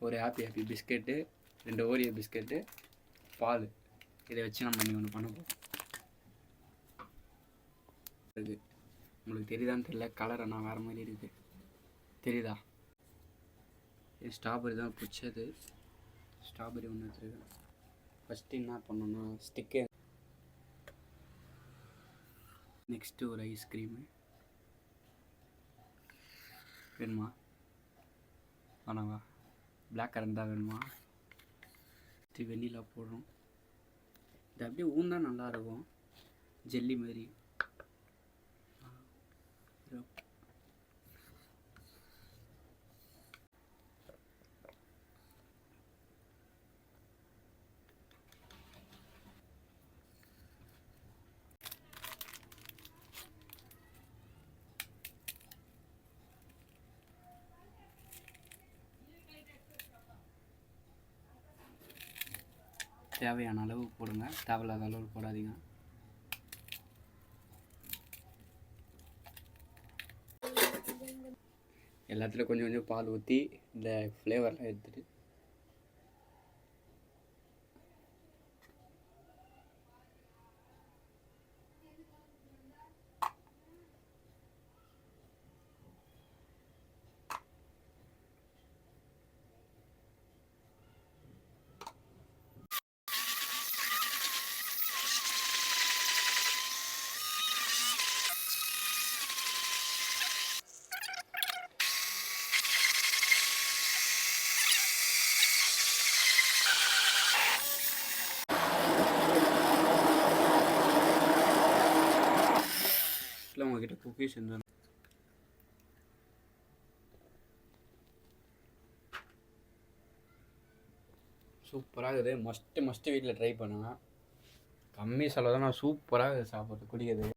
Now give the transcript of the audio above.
ஒரு happy biscuit, 2 Oreo biscuit, பால். இதை வச்சு நம்ம ஒன்று பண்ண போகிறோம். இது உங்களுக்கு தெரியுதான்னு தெரியல, கலர் ஆனால் வேறு மாதிரி இருக்குது. தெரியுதா? இது ஸ்ட்ராபெரி தான் பிடிச்சது. ஸ்ட்ராபெரி ஒன்று வச்சுருக்கேன். ஃபஸ்ட்டு என்ன பண்ணணும்னா ஸ்டிக்கு. நெக்ஸ்ட்டு ஒரு ஐஸ்கிரீமு வேணுமா? வேணாவா? பிளாக் கரண்ட் தான் வேணுமா? வெண்ணிலா போடுறோம். இது அப்படியே ஊந்தா நல்லாயிருக்கும், ஜெல்லி மாதிரி. தேவையான அளவு போடுங்க, தேவையில்லாத அளவு போடாதீங்க. எல்லாத்துலேயும் கொஞ்சம் கொஞ்சம் பால் ஊற்றி இந்த ஃப்ளேவர்லாம் எடுத்துகிட்டு உங்ககிட்ட குக்கீஸ் இருந்தால் சூப்பராக இருக்குது. மஸ்ட்டு வீட்டில் ட்ரை பண்ணுங்கள். கம்மி செலவு தான், நான் சூப்பராக சாப்பிட்றது குடிக்கிறது.